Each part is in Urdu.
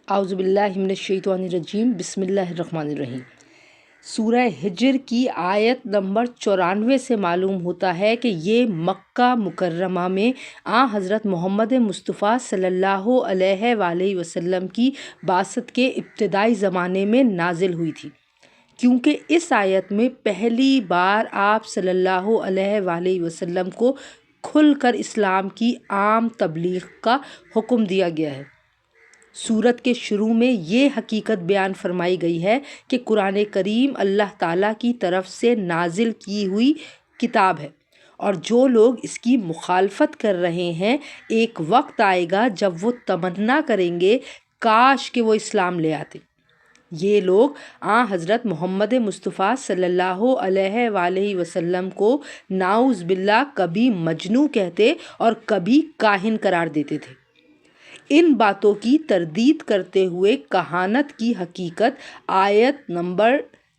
اعوذ باللہ من الشیطان الرجیم، بسم اللہ الرحمن الرحیم۔ سورہ ہجر کی آیت نمبر 94 سے معلوم ہوتا ہے کہ یہ مکہ مکرمہ میں حضرت محمد مصطفیٰ صلی اللہ علیہ وآلہ وسلم کی بعثت کے ابتدائی زمانے میں نازل ہوئی تھی، کیونکہ اس آیت میں پہلی بار آپ صلی اللہ علیہ وآلہ وسلم کو کھل کر اسلام کی عام تبلیغ کا حکم دیا گیا ہے۔ سورت کے شروع میں یہ حقیقت بیان فرمائی گئی ہے کہ قرآن کریم اللہ تعالیٰ کی طرف سے نازل کی ہوئی کتاب ہے، اور جو لوگ اس کی مخالفت کر رہے ہیں ایک وقت آئے گا جب وہ تمنا کریں گے کاش کہ وہ اسلام لے آتے۔ یہ لوگ حضرت محمد مصطفیٰ صلی اللہ علیہ وآلہ وسلم کو نعوذ باللہ کبھی مجنوں کہتے اور کبھی کاہن قرار دیتے تھے۔ ان باتوں کی تردید کرتے ہوئے کہانت کی حقیقت آیت نمبر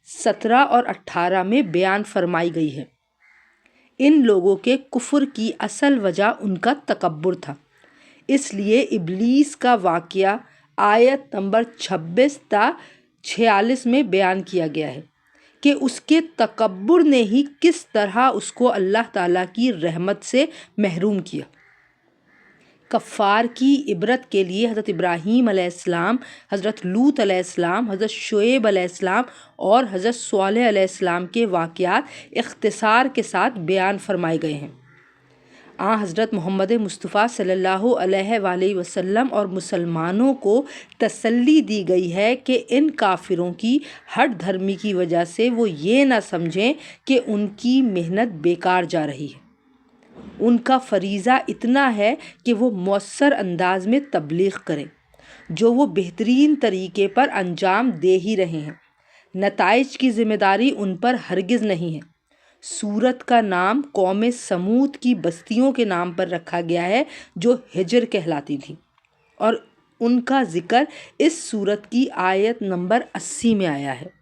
17 اور 18 میں بیان فرمائی گئی ہے۔ ان لوگوں کے کفر کی اصل وجہ ان کا تکبر تھا، اس لیے ابلیس کا واقعہ آیت نمبر 26 تا 46 میں بیان کیا گیا ہے کہ اس کے تکبر نے ہی کس طرح اس کو اللہ تعالیٰ کی رحمت سے محروم کیا۔ کفار کی عبرت کے لیے حضرت ابراہیم علیہ السلام، حضرت لوط علیہ السلام، حضرت شعیب علیہ السلام اور حضرت صالح علیہ السلام کے واقعات اختصار کے ساتھ بیان فرمائے گئے ہیں۔ حضرت محمد مصطفیٰ صلی اللہ علیہ وآلہ وسلم اور مسلمانوں کو تسلی دی گئی ہے کہ ان کافروں کی ہٹ دھرمی کی وجہ سے وہ یہ نہ سمجھیں کہ ان کی محنت بیکار جا رہی ہے۔ ان کا فریضہ اتنا ہے کہ وہ مؤثر انداز میں تبلیغ کریں، جو وہ بہترین طریقے پر انجام دے ہی رہے ہیں۔ نتائج کی ذمہ داری ان پر ہرگز نہیں ہے۔ سورت کا نام قوم سمود کی بستیوں کے نام پر رکھا گیا ہے جو ہجر کہلاتی تھیں، اور ان کا ذکر اس سورت کی آیت نمبر 80 میں آیا ہے۔